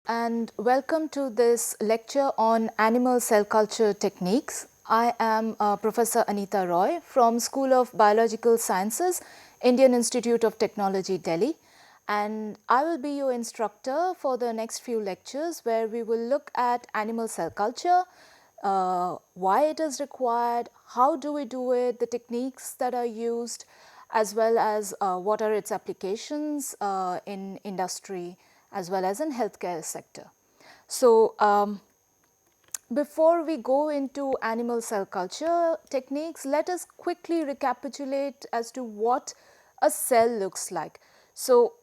And welcome to this lecture on animal cell culture techniques. I am Professor Anita Roy from School of Biological Sciences, Indian Institute of Technology, Delhi. And I will be your instructor for the next few lectures where we will look at animal cell culture, why it is required, how do we do it, the techniques that are used, as well as what are its applications in industry as well as in healthcare sector. So, before we go into animal cell culture techniques, let us quickly recapitulate as to what a cell looks like. So,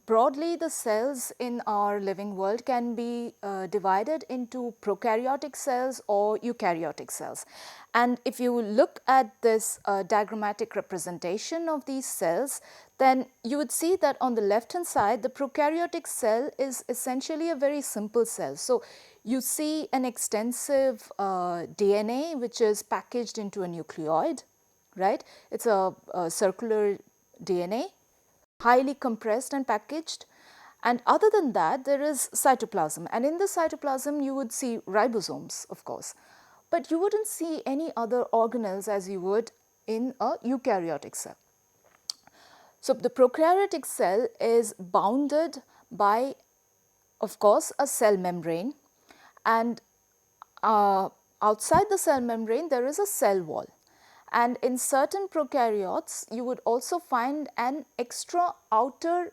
broadly the cells in our living world can be divided into prokaryotic cells or eukaryotic cells. And if you look at this diagrammatic representation of these cells, then you would see that on the left hand side the prokaryotic cell is essentially a very simple cell. So, you see an extensive DNA which is packaged into a nucleoid, right? It's a circular DNA, highly compressed and packaged. And other than that, there is cytoplasm. And in the cytoplasm, you would see ribosomes, of course. But you wouldn't see any other organelles as you would in a eukaryotic cell. So, the prokaryotic cell is bounded by, of course, a cell membrane, and outside the cell membrane there is a cell wall. And in certain prokaryotes you would also find an extra outer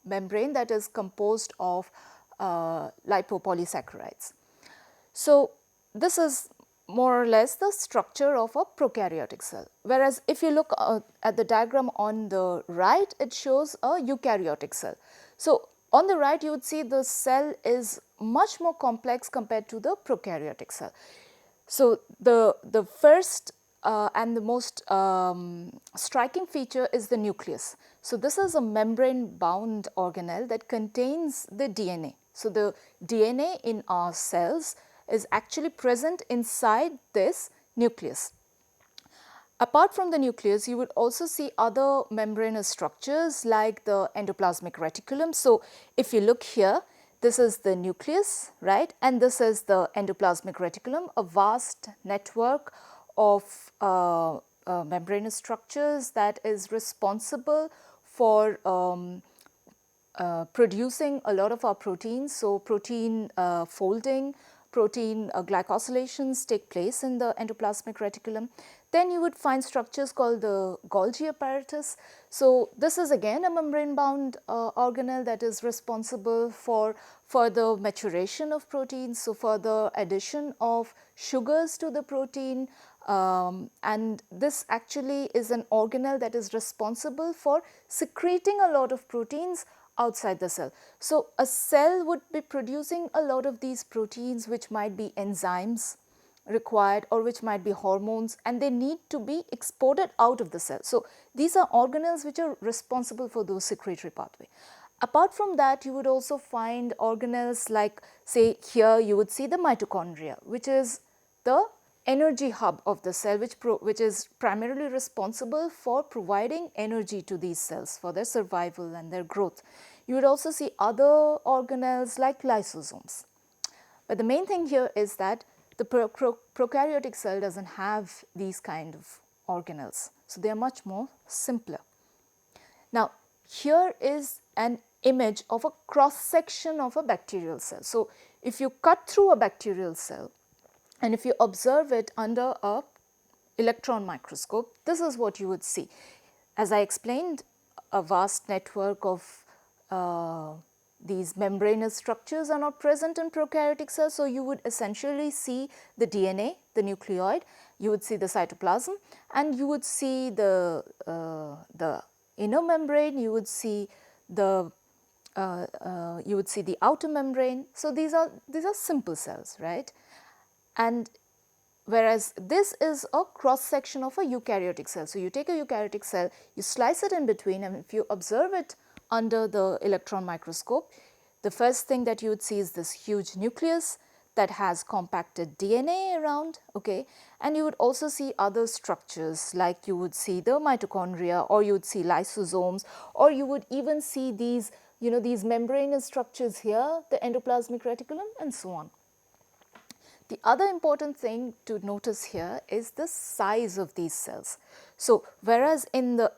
membrane that is composed of lipopolysaccharides. So, this is more or less the structure of a prokaryotic cell. Whereas, if you look at the diagram on the right, it shows a eukaryotic cell. So, on the right you would see the cell is much more complex compared to the prokaryotic cell. So, the first and the most striking feature is the nucleus. So, this is a membrane bound organelle that contains the DNA. So, the DNA in our cells is actually present inside this nucleus. Apart from the nucleus, you would also see other membranous structures like the endoplasmic reticulum. So, if you look here, this is the nucleus, right, and this is the endoplasmic reticulum, a vast network of membranous structures that is responsible for producing a lot of our proteins. So, protein folding, protein glycosylations take place in the endoplasmic reticulum. Then you would find structures called the Golgi apparatus. So, this is again a membrane bound organelle that is responsible for further maturation of proteins. So, further addition of sugars to the protein, and this actually is an organelle that is responsible for secreting a lot of proteins outside the cell. So, a cell would be producing a lot of these proteins which might be enzymes required or which might be hormones, and they need to be exported out of the cell. So, these are organelles which are responsible for those secretory pathway. Apart from that, you would also find organelles like, say here you would see the mitochondria, which is the energy hub of the cell, which is primarily responsible for providing energy to these cells for their survival and their growth. You would also see other organelles like lysosomes. But the main thing here is that the prokaryotic cell does not have these kind of organelles. So, they are much more simpler. Now, here is an image of a cross section of a bacterial cell. So, if you cut through a bacterial cell and if you observe it under a electron microscope, this is what you would see. As I explained, a vast network of these membranous structures are not present in prokaryotic cells. So, you would essentially see the DNA, the nucleoid, you would see the cytoplasm, and you would see the inner membrane, you would see the outer membrane. So, these are simple cells, right? And whereas this is a cross section of a eukaryotic cell. So, you take a eukaryotic cell, you slice it in between, and if you observe it under the electron microscope, the first thing that you would see is this huge nucleus that has compacted DNA around, okay, and you would also see other structures like you would see the mitochondria, or you would see lysosomes, or you would even see these these membranous structures here, the endoplasmic reticulum, and so on. The other important thing to notice here is the size of these cells. So, whereas in the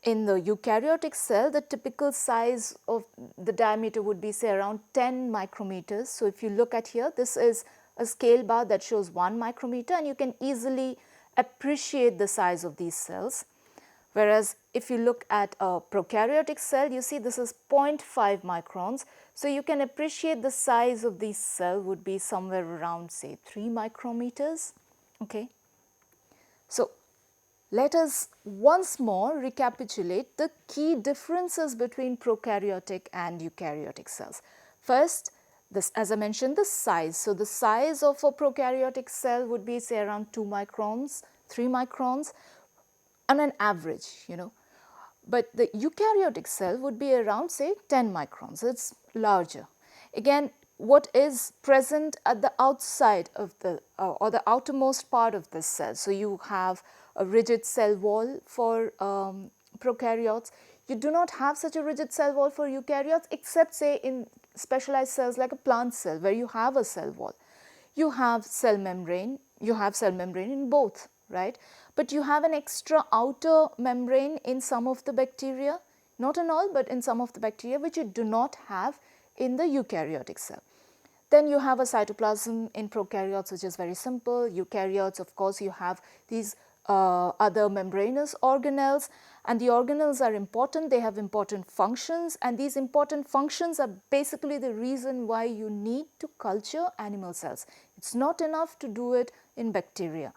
eukaryotic cell, the typical size of the diameter would be say around 10 micrometers. So, if you look at here, this is a scale bar that shows 1 micrometer, and you can easily appreciate the size of these cells. Whereas, if you look at a prokaryotic cell, you see this is 0.5 microns. So, you can appreciate the size of this cell would be somewhere around say 3 micrometers. Okay. So, let us once more recapitulate the key differences between prokaryotic and eukaryotic cells. First, this, as I mentioned, the size. So, the size of a prokaryotic cell would be say around 2 microns, 3 microns on an average, but the eukaryotic cell would be around say 10 microns, it is larger. Again, what is present at the outside of the or the outermost part of this cell. So, you have a rigid cell wall for prokaryotes. You do not have such a rigid cell wall for eukaryotes, except say in specialized cells like a plant cell where you have a cell wall. You have cell membrane in both, right? But you have an extra outer membrane in some of the bacteria, not in all, but in some of the bacteria, which you do not have in the eukaryotic cell. Then you have a cytoplasm in prokaryotes, which is very simple. Eukaryotes, of course, you have these other membranous organelles, and the organelles are important. They have important functions, and these important functions are basically the reason why you need to culture animal cells. It is not enough to do it in bacteria.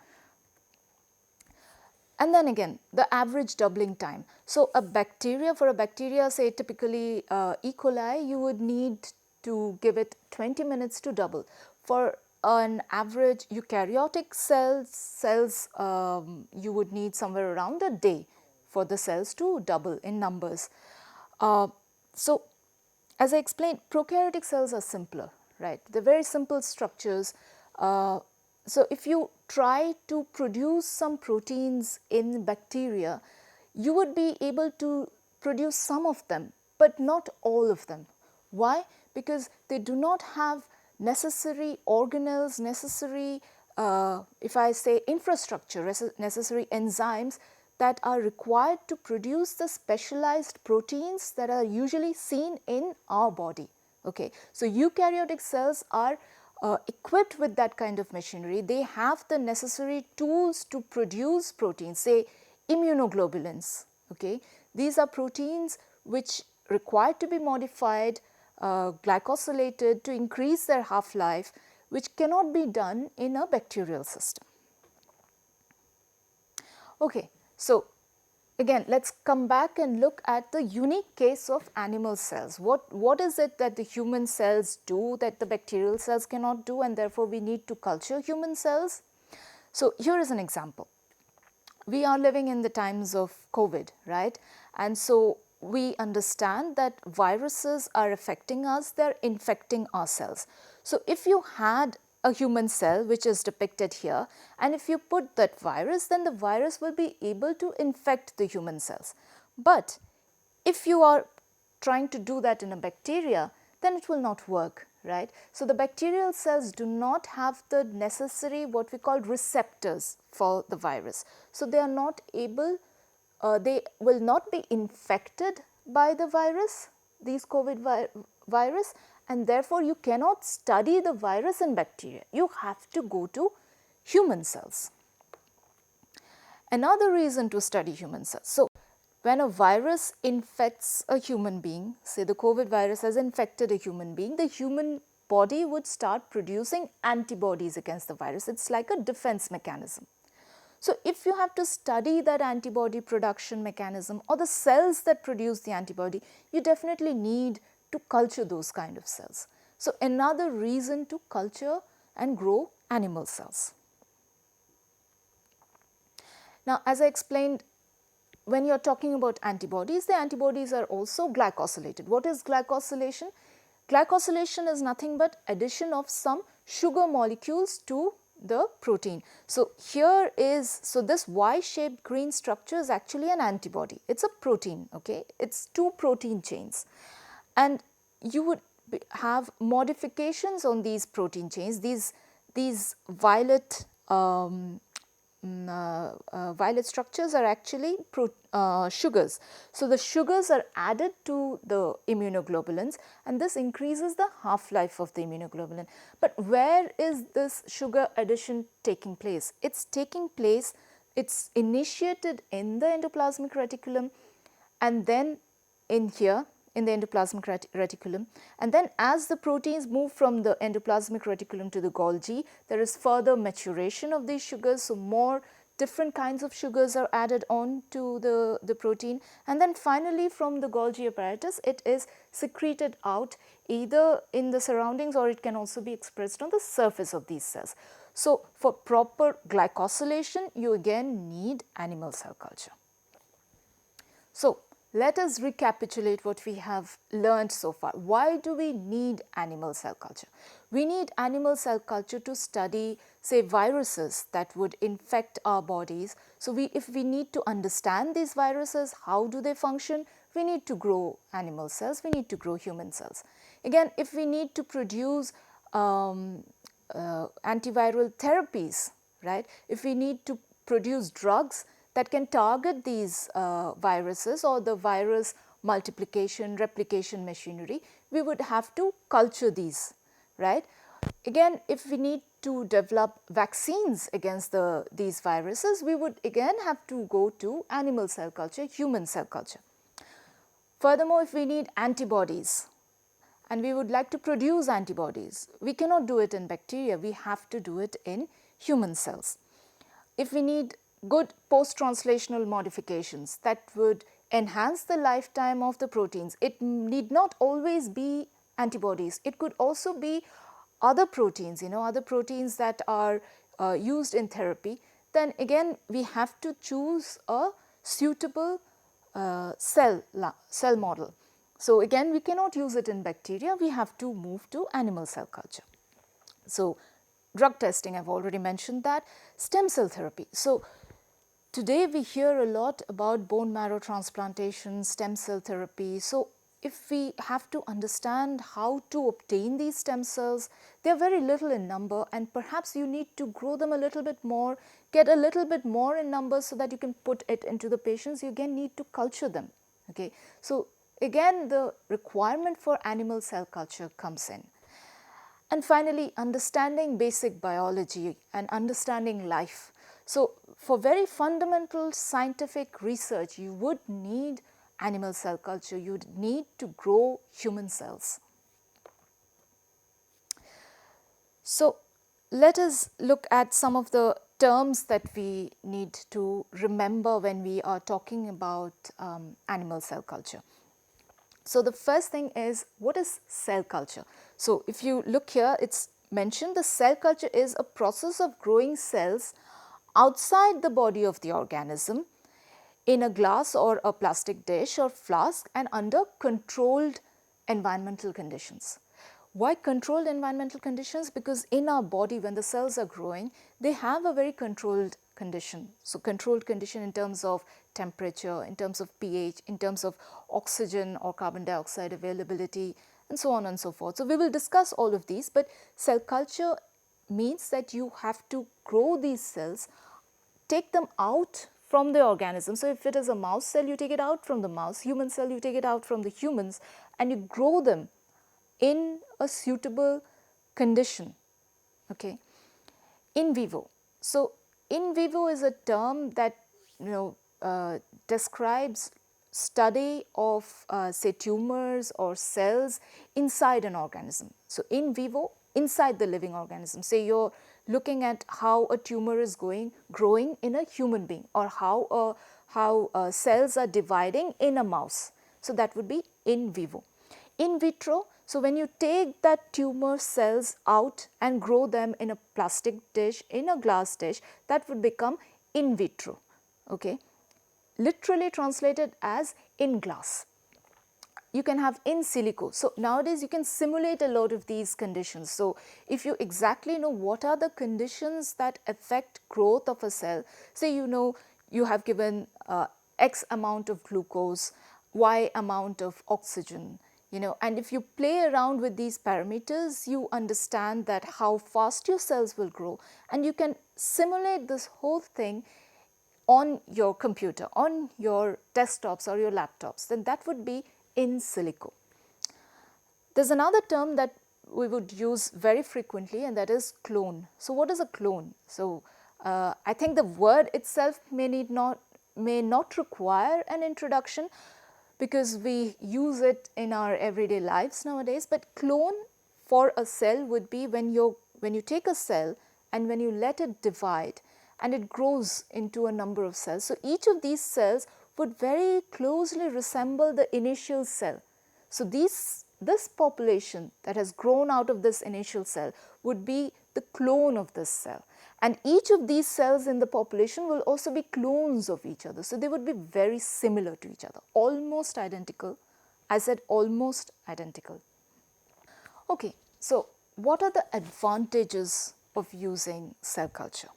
And then again, the average doubling time. So, for a bacteria say typically E. coli, you would need to give it 20 minutes to double. For an average eukaryotic cells, you would need somewhere around a day for the cells to double in numbers. So, as I explained, prokaryotic cells are simpler, right? They are very simple structures. So, if you try to produce some proteins in bacteria, you would be able to produce some of them, but not all of them. Why? Because they do not have necessary organelles, necessary, if I say infrastructure, necessary enzymes that are required to produce the specialized proteins that are usually seen in our body. Okay. So, eukaryotic cells are equipped with that kind of machinery. They have the necessary tools to produce proteins, say immunoglobulins. Okay. These are proteins which require to be modified, glycosylated to increase their half-life, which cannot be done in a bacterial system. Okay. So, again, let us come back and look at the unique case of animal cells. What is it that the human cells do that the bacterial cells cannot do, and therefore we need to culture human cells? So, here is an example. We are living in the times of COVID, right? And so, we understand that viruses are affecting us, they are infecting our cells. So, if you had a human cell which is depicted here, and if you put that virus, then the virus will be able to infect the human cells. But if you are trying to do that in a bacteria, then it will not work, right? So, the bacterial cells do not have the necessary what we call receptors for the virus. So, they are not able, they will not be infected by the virus, these COVID virus, and therefore, you cannot study the virus in bacteria. You have to go to human cells. Another reason to study human cells. So, when a virus infects a human being, say the COVID virus has infected a human being, the human body would start producing antibodies against the virus. It is like a defense mechanism. So, if you have to study that antibody production mechanism or the cells that produce the antibody, you definitely need to culture those kind of cells. So, another reason to culture and grow animal cells. Now, as I explained, when you are talking about antibodies, the antibodies are also glycosylated. What is glycosylation? Glycosylation is nothing but addition of some sugar molecules to the protein. So, here is, so this Y-shaped green structure is actually an antibody. It is a protein, okay? It is two protein chains. and you would have modifications on these protein chains. These violet violet structures are actually sugars. So, the sugars are added to the immunoglobulins, and this increases the half-life of the immunoglobulin. But where is this sugar addition taking place? It is taking place, it is initiated in the endoplasmic reticulum, and then in here in the endoplasmic reticulum, and then as the proteins move from the endoplasmic reticulum to the Golgi, there is further maturation of these sugars. So, more different kinds of sugars are added on to the protein, and then finally from the Golgi apparatus it is secreted out either in the surroundings, or it can also be expressed on the surface of these cells. So, for proper glycosylation you again need animal cell culture. So, let us recapitulate what we have learned so far. Why do we need animal cell culture? We need animal cell culture to study, say, viruses that would infect our bodies. So, if we need to understand these viruses, how do they function, we need to grow animal cells, we need to grow human cells. Again, if we need to produce antiviral therapies, right, if we need to produce drugs that can target these viruses or the virus multiplication, replication machinery, we would have to culture these, right. Again, if we need to develop vaccines against these viruses, we would again have to go to animal cell culture, human cell culture. Furthermore, if we need antibodies and we would like to produce antibodies, we cannot do it in bacteria, we have to do it in human cells. If we need good post-translational modifications that would enhance the lifetime of the proteins, it need not always be antibodies, it could also be other proteins, other proteins that are used in therapy, then again we have to choose a suitable cell model. So, again we cannot use it in bacteria, we have to move to animal cell culture. So, drug testing, I have already mentioned that. Stem cell therapy. So, today we hear a lot about bone marrow transplantation, stem cell therapy. So, if we have to understand how to obtain these stem cells, they are very little in number and perhaps you need to grow them a little bit more, get a little bit more in numbers so that you can put it into the patients, you again need to culture them. Okay. So, again the requirement for animal cell culture comes in. And finally, understanding basic biology and understanding life. So, for very fundamental scientific research, you would need animal cell culture, you would need to grow human cells. So, let us look at some of the terms that we need to remember when we are talking about animal cell culture. So, the first thing is, what is cell culture? So, if you look here, it is mentioned the cell culture is a process of growing cells outside the body of the organism in a glass or a plastic dish or flask and under controlled environmental conditions. Why controlled environmental conditions? Because in our body when the cells are growing, they have a very controlled condition. So, controlled condition in terms of temperature, in terms of pH, in terms of oxygen or carbon dioxide availability and so on and so forth. So, we will discuss all of these, but cell culture means that you have to grow these cells, take them out from the organism. So, if it is a mouse cell, you take it out from the mouse, human cell, you take it out from the humans and you grow them in a suitable condition. Okay. In vivo. So, in vivo is a term that describes study of say tumors or cells inside an organism. So, in vivo, inside the living organism, say you are looking at how a tumor is growing in a human being or how cells are dividing in a mouse. So, that would be in vivo. In vitro, so when you take that tumor cells out and grow them in a plastic dish, in a glass dish, that would become in vitro. Okay. Literally translated as in glass. You can have in silico. So, nowadays you can simulate a lot of these conditions. So, if you exactly know what are the conditions that affect growth of a cell, say you have given X amount of glucose, Y amount of oxygen, and if you play around with these parameters, you understand that how fast your cells will grow, and you can simulate this whole thing on your computer, on your desktops or your laptops, then that would be in silico. There's another term that we would use very frequently, and that is clone. So what is a clone? So I think the word itself may not require an introduction, because we use it in our everyday lives nowadays. But clone for a cell would be when you take a cell and when you let it divide and it grows into a number of cells. So each of these cells would very closely resemble the initial cell. So this population that has grown out of this initial cell would be the clone of this cell, and each of these cells in the population will also be clones of each other. So they would be very similar to each other, almost identical. I said almost identical. Okay, so what are the advantages of using cell culture?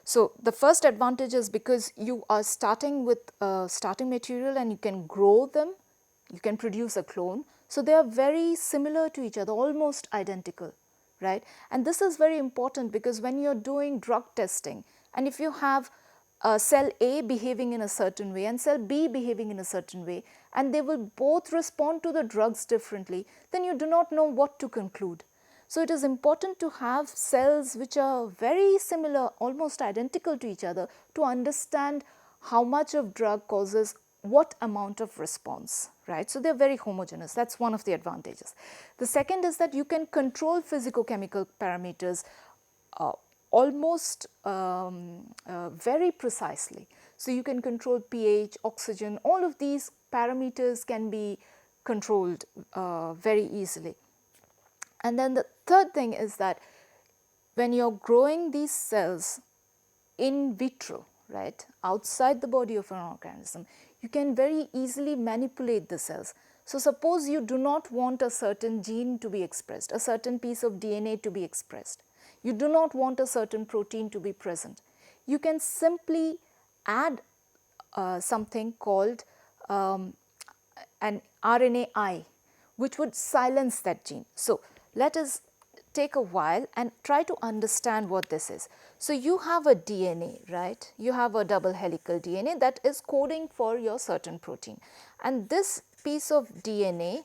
So the first advantage is because you are starting with starting material and you can grow them, you can produce a clone. So they are very similar to each other, almost identical, right? And this is very important because when you're doing drug testing, and if you have cell A behaving in a certain way and cell B behaving in a certain way, and they will both respond to the drugs differently, then you do not know what to conclude. So it is important to have cells which are very similar, almost identical to each other, to understand how much of drug causes what amount of response, right? So they are very homogeneous. That's one of the advantages. The second is that you can control physicochemical parameters almost very precisely. So you can control pH, oxygen, all of these parameters can be controlled very easily. And then the third thing is that when you're growing these cells in vitro, right, outside the body of an organism, you can very easily manipulate the cells. So suppose you do not want a certain gene to be expressed, a certain piece of DNA to be expressed. You do not want a certain protein to be present. You can simply add something called an RNAi, which would silence that gene. So let us take a while and try to understand what this is. So you have a DNA, right? You have a double helical DNA that is coding for your certain protein. And this piece of DNA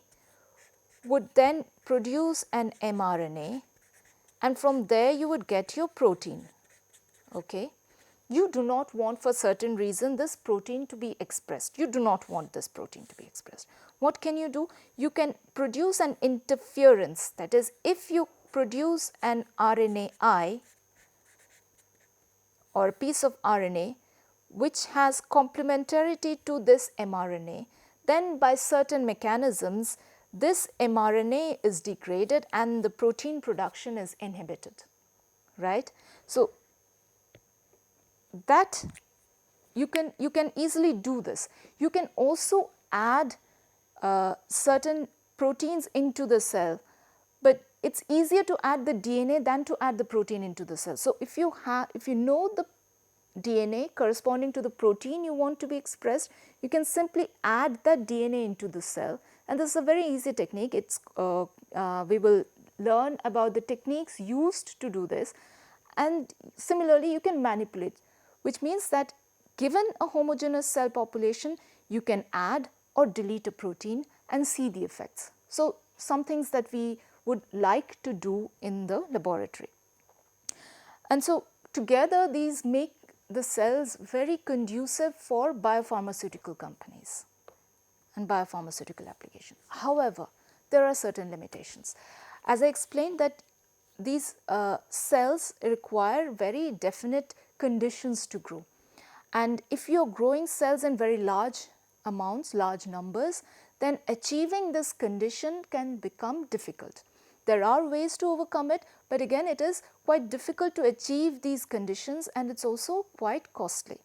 would then produce an mRNA, and from there you would get your protein, okay? You do not want, for certain reason, this protein to be expressed. You do not want this protein to be expressed. What can you do? You can produce an interference. That is, if you produce an RNAi or a piece of RNA which has complementarity to this mRNA, then by certain mechanisms, this mRNA is degraded and the protein production is inhibited, right? So that you can easily do this. You can also add certain proteins into the cell, but it's easier to add the DNA than to add the protein into the cell. So if you know the DNA corresponding to the protein you want to be expressed, you can simply add that DNA into the cell, and this is a very easy technique. It's we will learn about the techniques used to do this, and similarly you can manipulate, which means that given a homogeneous cell population, you can add or delete a protein and see the effects. So some things that we would like to do in the laboratory. And so together these make the cells very conducive for biopharmaceutical companies and biopharmaceutical application. However, there are certain limitations. As I explained, that these cells require very definite conditions to grow. And if you are growing cells in very large amounts, large numbers, then achieving this condition can become difficult. There are ways to overcome it, but again it is quite difficult to achieve these conditions, and it's also quite costly.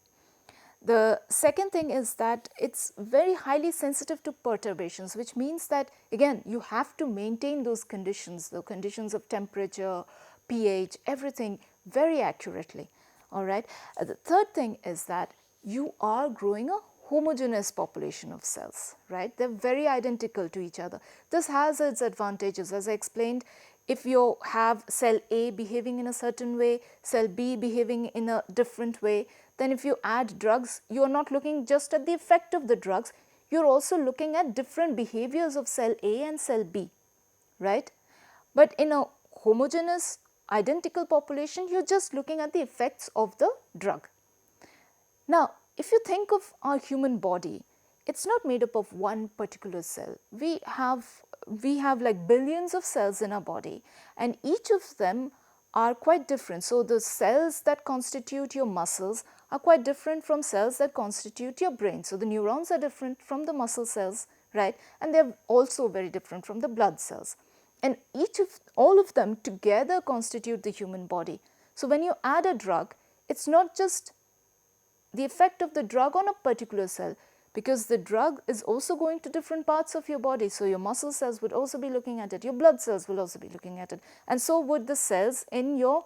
The second thing is that it's very highly sensitive to perturbations, which means that again you have to maintain those conditions, the conditions of temperature, pH, everything very accurately. All right. The third thing is that you are growing a homogeneous population of cells, right? They're very identical to each other. This has its advantages. As I explained, if you have cell A behaving in a certain way, cell B behaving in a different way, then if you add drugs, you are not looking just at the effect of the drugs, you're also looking at different behaviors of cell A and cell B, right? But in a homogeneous identical population, you're just looking at the effects of the drug. Now, if you think of our human body, it's not made up of one particular cell. We have like billions of cells in our body, and each of them are quite different. So the cells that constitute your muscles are quite different from cells that constitute your brain. So the neurons are different from the muscle cells, right? And they're also very different from the blood cells. And all of them together constitute the human body. So when you add a drug, it's not just the effect of the drug on a particular cell, because the drug is also going to different parts of your body. So your muscle cells would also be looking at it, your blood cells will also be looking at it, and so would the cells in your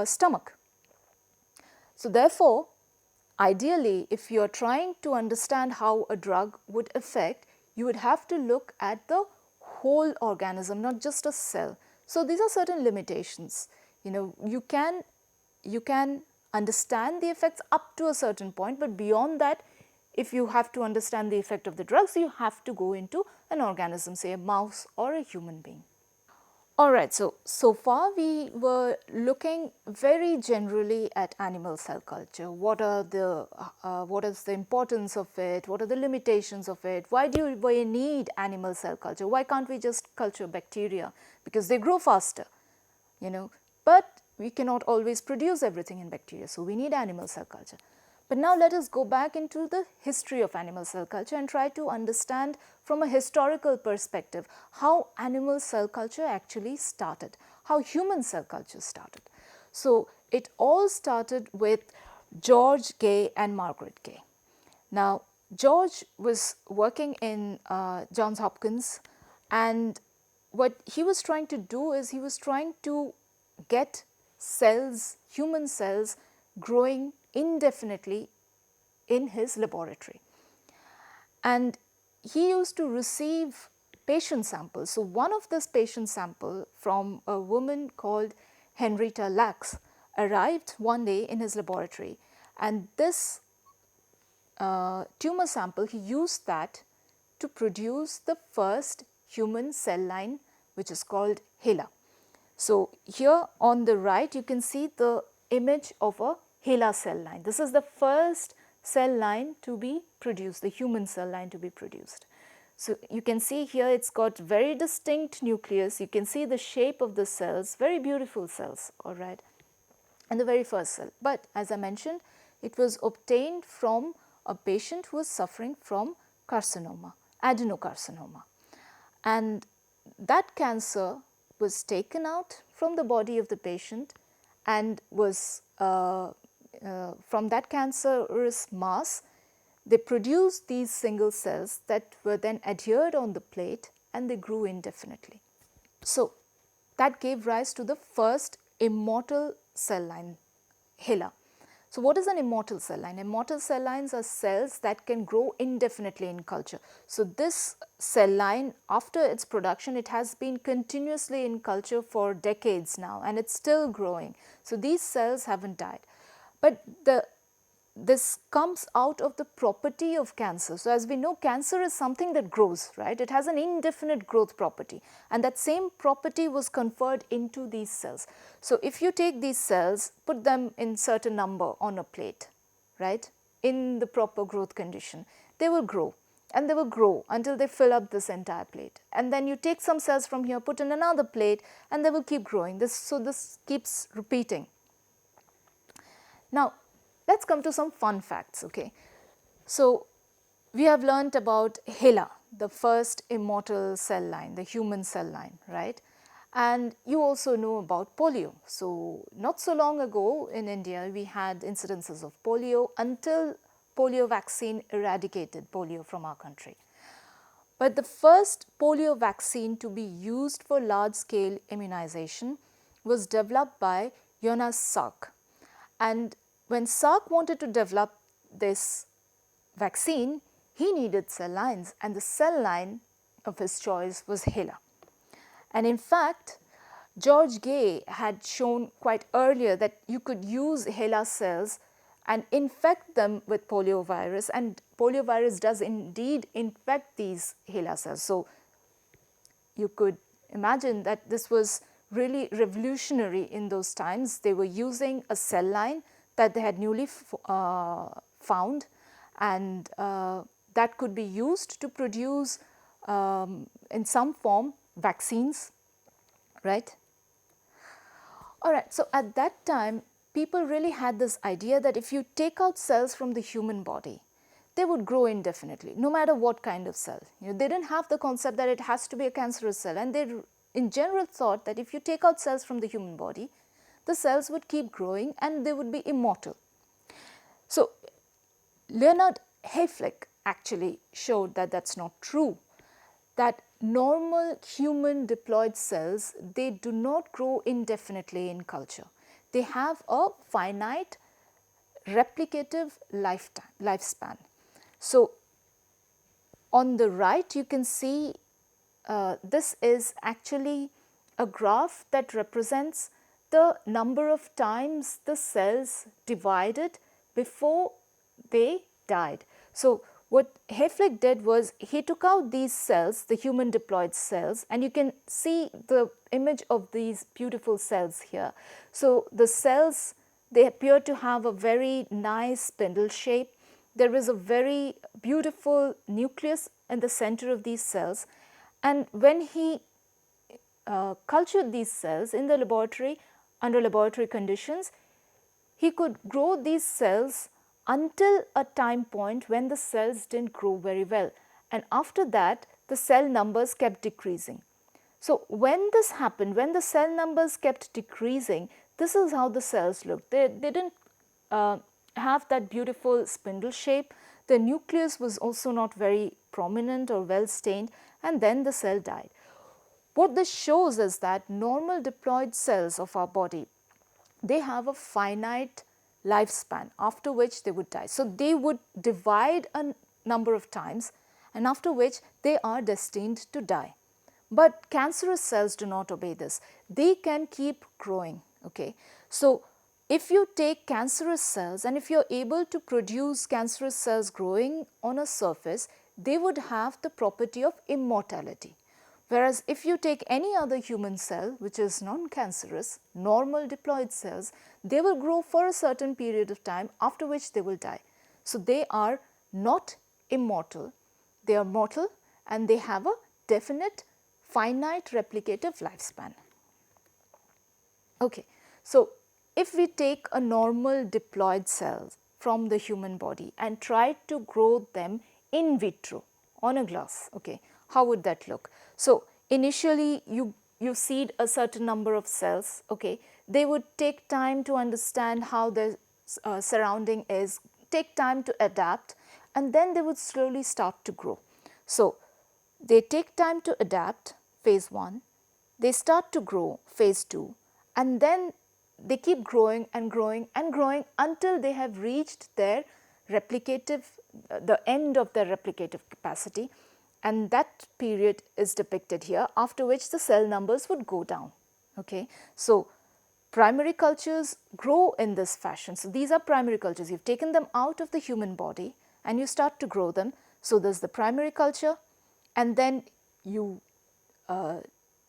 stomach. So therefore, ideally, if you are trying to understand how a drug would affect, you would have to look at the whole organism, not just a cell. So these are certain limitations. You can understand the effects up to a certain point, but beyond that, if you have to understand the effect of the drugs, you have to go into an organism, say a mouse or a human being. Alright, so far we were looking very generally at animal cell culture. What is the importance of it? What are the limitations of it? Why do we need animal cell culture? Why can't we just culture bacteria? Because they grow faster, But we cannot always produce everything in bacteria, so we need animal cell culture. But now let us go back into the history of animal cell culture and try to understand from a historical perspective how animal cell culture actually started, how human cell culture started. So it all started with George Gay and Margaret Gay. Now George was working in Johns Hopkins, and what he was trying to do is he was trying to get cells, human cells, growing indefinitely in his laboratory. And he used to receive patient samples. So one of this patient sample from a woman called Henrietta Lacks arrived one day in his laboratory, and this tumor sample, he used that to produce the first human cell line, which is called HeLa. So here on the right, you can see the image of a HeLa cell line. This is the first cell line to be produced, the human cell line to be produced. So you can see here it's got very distinct nucleus. You can see the shape of the cells, very beautiful cells, alright, and the very first cell. But as I mentioned, it was obtained from a patient who was suffering from carcinoma, adenocarcinoma. And that cancer was taken out from the body of the patient and was from that cancerous mass, they produced these single cells that were then adhered on the plate and they grew indefinitely. So that gave rise to the first immortal cell line, HeLa. So what is an immortal cell line? Immortal cell lines are cells that can grow indefinitely in culture. So this cell line, after its production, it has been continuously in culture for decades now, and it's still growing. So these cells haven't died. But this comes out of the property of cancer. So as we know, cancer is something that grows, right? It has an indefinite growth property, and that same property was conferred into these cells. So if you take these cells, put them in certain number on a plate, right, in the proper growth condition, they will grow and they will grow until they fill up this entire plate. And then you take some cells from here, put in another plate, and they will keep growing. So this keeps repeating. Now let's come to some fun facts, okay. So we have learnt about HeLa, the first immortal cell line, the human cell line, right? And you also know about polio. So not so long ago in India, we had incidences of polio until polio vaccine eradicated polio from our country. But the first polio vaccine to be used for large-scale immunization was developed by Jonas Salk. And when Salk wanted to develop this vaccine, he needed cell lines, and the cell line of his choice was HeLa. And in fact, George Gay had shown quite earlier that you could use HeLa cells and infect them with poliovirus, and poliovirus does indeed infect these HeLa cells. So, you could imagine that this was really revolutionary in those times. They were using a cell line that they had newly found, and that could be used to produce in some form vaccines, right. All right, so at that time people really had this idea that if you take out cells from the human body, they would grow indefinitely, no matter what kind of cell. They didn't have the concept that it has to be a cancerous cell, and they in general thought that if you take out cells from the human body, the cells would keep growing and they would be immortal. So, Leonard Hayflick actually showed that that's not true, that normal human diploid cells, they do not grow indefinitely in culture. They have a finite replicative lifespan. So, on the right you can see this is actually a graph that represents the number of times the cells divided before they died. So, what Hayflick did was he took out these cells, the human diploid cells, and you can see the image of these beautiful cells here. So, the cells, they appear to have a very nice spindle shape. There is a very beautiful nucleus in the center of these cells, and when he cultured these cells in the laboratory under laboratory conditions, he could grow these cells until a time point when the cells didn't grow very well, and after that the cell numbers kept decreasing. So, when this happened, when the cell numbers kept decreasing, this is how the cells looked. They didn't have that beautiful spindle shape. The nucleus was also not very prominent or well stained, and then the cell died. What this shows is that normal diploid cells of our body, they have a finite lifespan after which they would die. So, they would divide a number of times, and after which they are destined to die. But cancerous cells do not obey this. They can keep growing. Okay. So, if you take cancerous cells and if you are able to produce cancerous cells growing on a surface, they would have the property of immortality. Whereas, if you take any other human cell which is non-cancerous, normal diploid cells, they will grow for a certain period of time, after which they will die. So, they are not immortal, they are mortal, and they have a definite finite replicative lifespan. Okay. So, if we take a normal diploid cell from the human body and try to grow them in vitro on a glass, okay, how would that look? So, initially you seed a certain number of cells, okay, they would take time to understand how the surrounding is, take time to adapt, and then they would slowly start to grow. So, they take time to adapt, phase 1, they start to grow, phase 2, and then they keep growing and growing and growing until they have reached their replicative, the end of their replicative capacity, and that period is depicted here, after which the cell numbers would go down. Okay. So, primary cultures grow in this fashion. So, these are primary cultures, you have taken them out of the human body and you start to grow them. So, there is the primary culture, and then you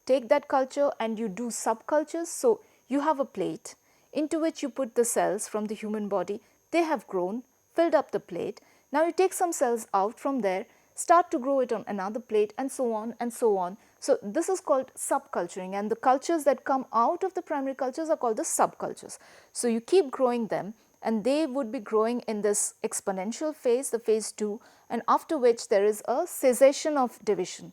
take that culture and you do subcultures. So, you have a plate into which you put the cells from the human body, they have grown, filled up the plate. Now, you take some cells out from there, start to grow it on another plate, and so on and so on. So, this is called subculturing, and the cultures that come out of the primary cultures are called the subcultures. So, you keep growing them and they would be growing in this exponential phase, the phase 2, and after which there is a cessation of division.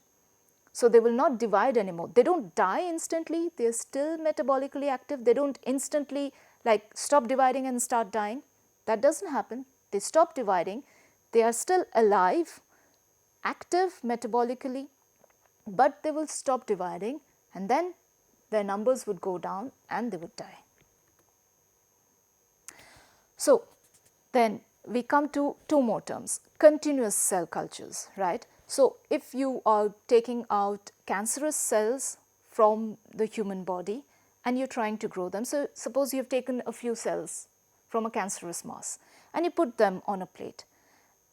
So, they will not divide anymore. They do not die instantly, they are still metabolically active. They do not instantly like stop dividing and start dying. That does not happen. They stop dividing, they are still alive, active metabolically, but they will stop dividing, and then their numbers would go down and they would die. So, then we come to two more terms, continuous cell cultures, right. So, if you are taking out cancerous cells from the human body and you are trying to grow them. So, suppose you have taken a few cells from a cancerous mass and you put them on a plate,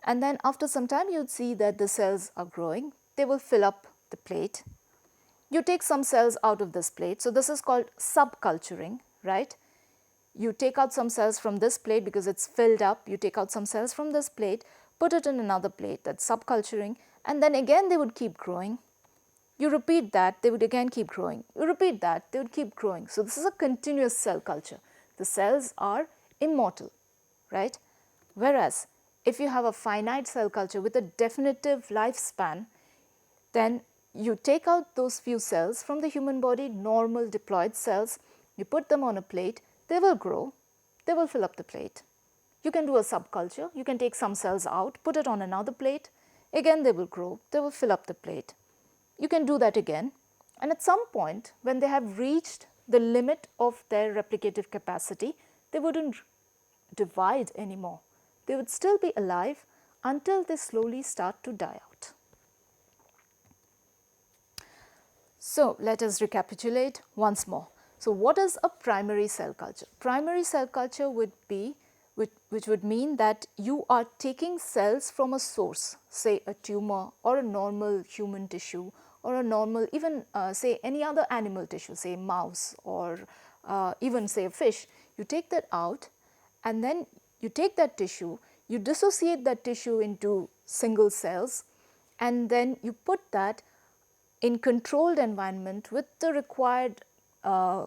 and then after some time you would see that the cells are growing, they will fill up the plate. You take some cells out of this plate. So, this is called subculturing, right. You take out some cells from this plate because it is filled up, you take out some cells from this plate, put it in another plate, that is subculturing, and then again they would keep growing. You repeat that, they would again keep growing. You repeat that, they would keep growing. So, this is a continuous cell culture. The cells are immortal, right. Whereas, if you have a finite cell culture with a definitive lifespan, then you take out those few cells from the human body, normal diploid cells, you put them on a plate, they will grow, they will fill up the plate. You can do a subculture, you can take some cells out, put it on another plate, again they will grow, they will fill up the plate. You can do that again, and at some point when they have reached the limit of their replicative capacity, they wouldn't divide anymore. They would still be alive until they slowly start to die out. So, let us recapitulate once more. So, what is a primary cell culture? Primary cell culture would be, which would mean that you are taking cells from a source, say a tumor or a normal human tissue or a normal, even say any other animal tissue, say mouse or even say a fish. You take that out and then you take that tissue, you dissociate that tissue into single cells, and then you put that in controlled environment with the required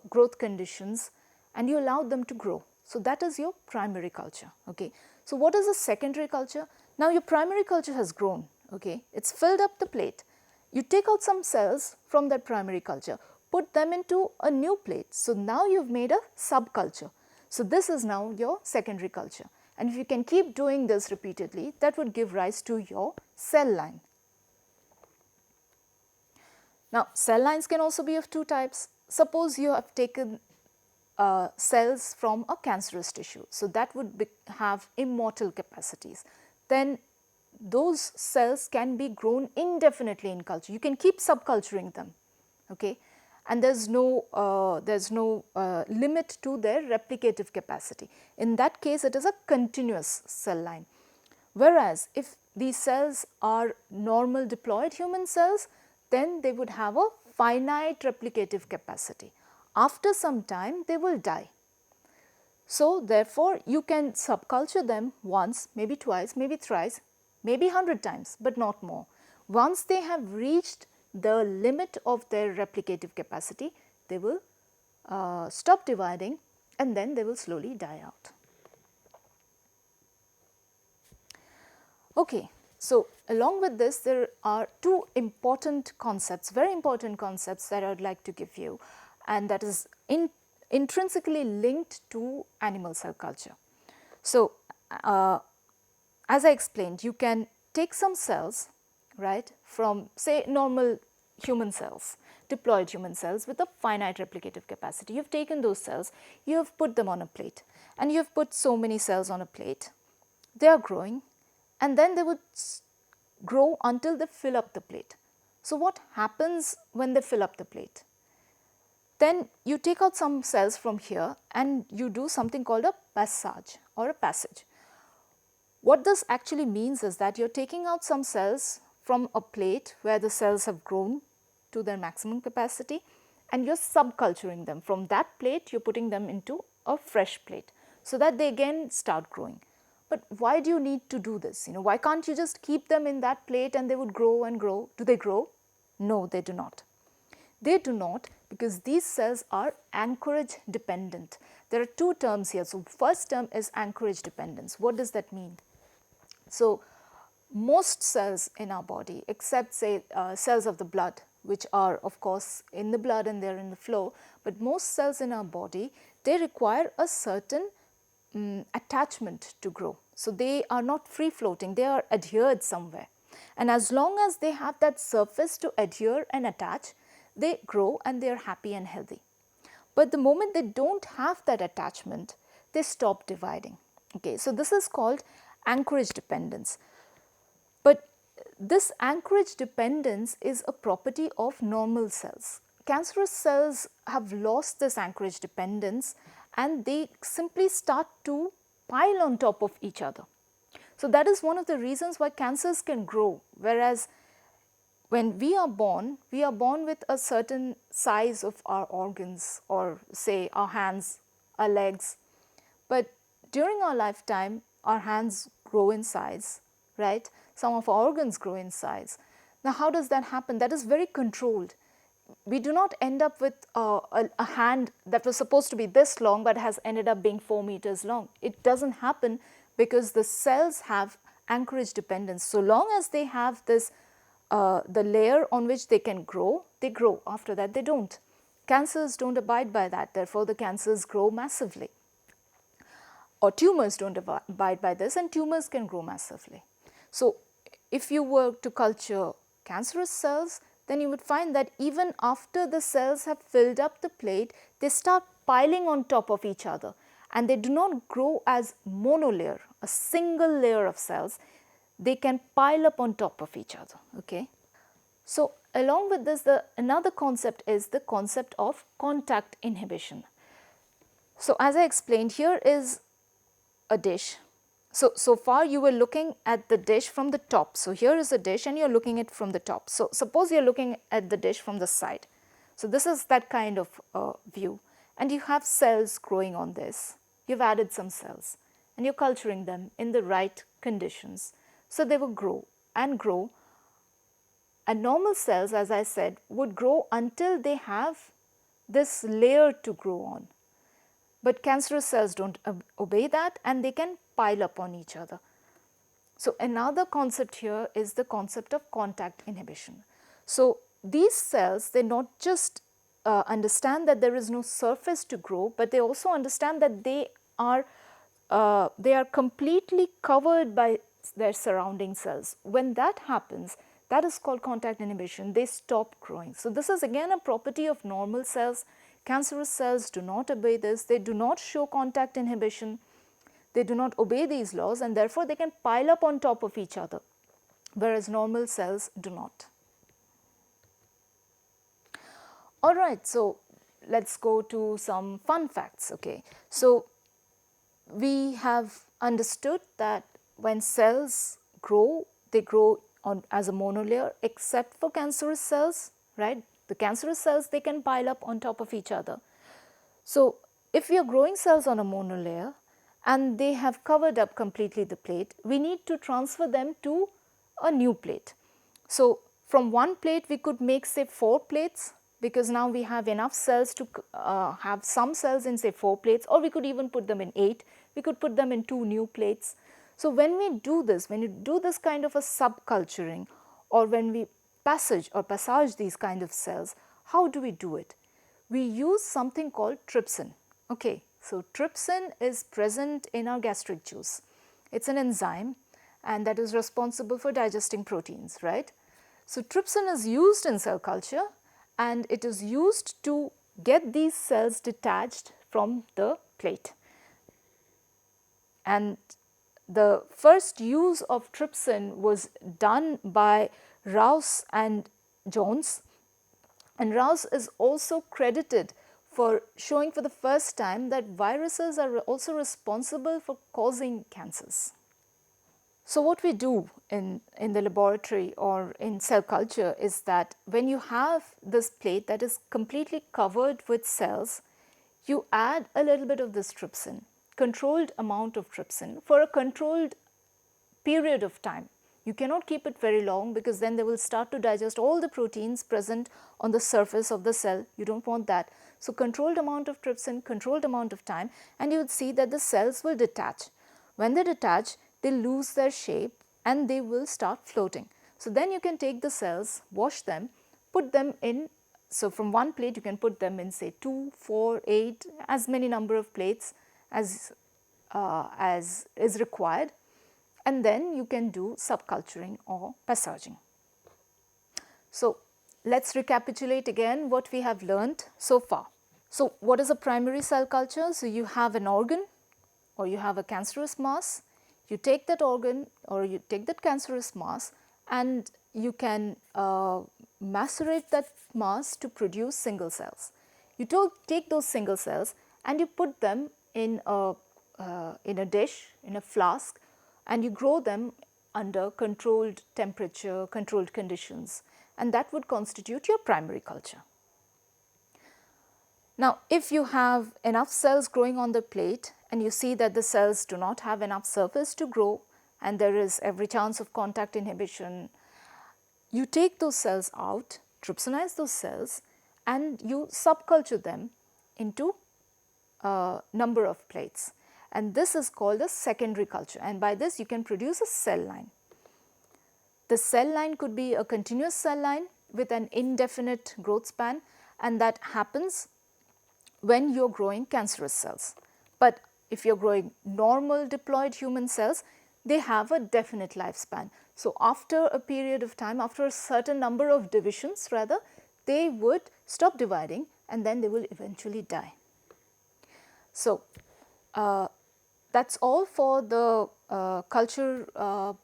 growth conditions, and you allow them to grow. So, that is your primary culture. Okay. So, what is a secondary culture? Now, your primary culture has grown, okay. It has filled up the plate. You take out some cells from that primary culture, put them into a new plate. So, now you have made a subculture. So, this is now your secondary culture, and if you can keep doing this repeatedly, that would give rise to your cell line. Now, cell lines can also be of two types. Suppose you have taken cells from a cancerous tissue, so that would have immortal capacities. Then those cells can be grown indefinitely in culture. You can keep subculturing them, okay, and there's no limit to their replicative capacity. In that case, it is a continuous cell line. Whereas, if these cells are normal diploid human cells, then they would have a finite replicative capacity. After some time, they will die. So, therefore, you can subculture them once, maybe twice, maybe thrice, maybe 100 times, but not more. Once they have reached the limit of their replicative capacity, they will stop dividing, and then they will slowly die out. Okay. So, along with this, there are two important concepts, very important concepts that I would like to give you, and that is intrinsically linked to animal cell culture. So, as I explained, you can take some cells, right, from say normal human cells, diploid human cells with a finite replicative capacity. You have taken those cells, you have put them on a plate, and you have put so many cells on a plate. They are growing, and then they would grow until they fill up the plate. So, what happens when they fill up the plate? Then you take out some cells from here and you do something called a passage or a passage. What this actually means is that you are taking out some cells from a plate where the cells have grown to their maximum capacity, and you are subculturing them. From that plate, you are putting them into a fresh plate, so that they again start growing. But why do you need to do this? Why can't you just keep them in that plate and they would grow and grow? Do they grow? No, they do not. They do not, because these cells are anchorage dependent. There are two terms here. So, first term is anchorage dependence. What does that mean? So, most cells in our body, except say cells of the blood, which are of course in the blood and they are in the flow, but most cells in our body, they require a certain attachment to grow. So, they are not free floating, they are adhered somewhere, and as long as they have that surface to adhere and attach, they grow and they are happy and healthy. But the moment they do not have that attachment, they stop dividing. Okay, so this is called anchorage dependence. But this anchorage dependence is a property of normal cells. Cancerous cells have lost this anchorage dependence and they simply start to pile on top of each other. So that is one of the reasons why cancers can grow, whereas when we are born with a certain size of our organs, or say our hands, our legs, but during our lifetime our hands grow in size, right? Some of our organs grow in size. Now how does that happen? That is very controlled. We do not end up with a hand that was supposed to be this long but has ended up being 4 meters long. It doesn't happen because the cells have anchorage dependence. So long as they have this the layer on which they can grow, they grow. After that, they don't. Cancers don't abide by that. Therefore, the cancers grow massively. Or tumors don't abide by this, and tumors can grow massively. So, if you were to culture cancerous cells, then you would find that even after the cells have filled up the plate, they start piling on top of each other, and they do not grow as monolayer, a single layer of cells. They can pile up on top of each other. Okay. So, along with this, another concept is the concept of contact inhibition. So, as I explained, here is a dish. So far you were looking at the dish from the top. So, here is a dish and you are looking at it from the top. So, suppose you are looking at the dish from the side. So, this is that kind of view, and you have cells growing on this. You have added some cells and you are culturing them in the right conditions. So, they will grow and grow, and normal cells, as I said, would grow until they have this layer to grow on. But cancerous cells don't obey that, and they can pile up on each other. So, another concept here is the concept of contact inhibition. So, these cells, they not just understand that there is no surface to grow, but they also understand that they are completely covered by their surrounding cells. When that happens, that is called contact inhibition. They stop growing. So, this is again a property of normal cells. Cancerous cells do not obey this. They do not show contact inhibition. They do not obey these laws, and therefore, they can pile up on top of each other, whereas normal cells do not. All right. So, let us go to some fun facts. Okay. So, we have understood that when cells grow, they grow as a monolayer, except for cancerous cells, right? The cancerous cells, they can pile up on top of each other. So, if we are growing cells on a monolayer and they have covered up completely the plate, we need to transfer them to a new plate. So, from one plate we could make say 4 plates, because now we have enough cells to have some cells in say 4 plates, or we could even put them in 8. We could put them in 2 new plates. So, when we do this, when you do this kind of a subculturing, or when we passage these kind of cells, how do we do it? We use something called trypsin. Okay. So, trypsin is present in our gastric juice. It is an enzyme, and that is responsible for digesting proteins, right. So, trypsin is used in cell culture, and it is used to get these cells detached from the plate. And the first use of trypsin was done by Rouse and Jones, and Rouse is also credited for showing for the first time that viruses are also responsible for causing cancers. So, what we do in the laboratory or in cell culture is that when you have this plate that is completely covered with cells, you add a little bit of this trypsin, controlled amount of trypsin, for a controlled period of time. You cannot keep it very long, because then they will start to digest all the proteins present on the surface of the cell. You do not want that. So, controlled amount of trypsin, controlled amount of time, and you would see that the cells will detach. When they detach, they lose their shape and they will start floating. So, then you can take the cells, wash them, put them in. So, from one plate you can put them in say 2, 4, 8, as many number of plates as is required, and then you can do subculturing or passaging. So, let us recapitulate again what we have learnt so far. So, what is a primary cell culture? So, you have an organ or you have a cancerous mass, You take that organ or you take that cancerous mass and you can macerate that mass to produce single cells. You take those single cells and you put them in a dish, in a flask, and you grow them under controlled temperature, controlled conditions, and that would constitute your primary culture. Now, if you have enough cells growing on the plate and you see that the cells do not have enough surface to grow and there is every chance of contact inhibition, you take those cells out, trypsinize those cells, and you subculture them into a number of plates. And this is called a secondary culture, and by this you can produce a cell line. The cell line could be a continuous cell line with an indefinite growth span, and that happens when you are growing cancerous cells. But if you are growing normal diploid human cells, they have a definite lifespan. So, after a period of time, after a certain number of divisions rather, they would stop dividing and then they will eventually die. So, that is all for the culture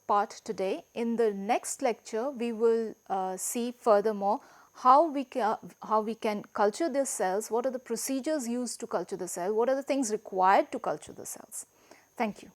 part today. In the next lecture, we will see furthermore how we can culture the cells, what are the procedures used to culture the cell, what are the things required to culture the cells. Thank you.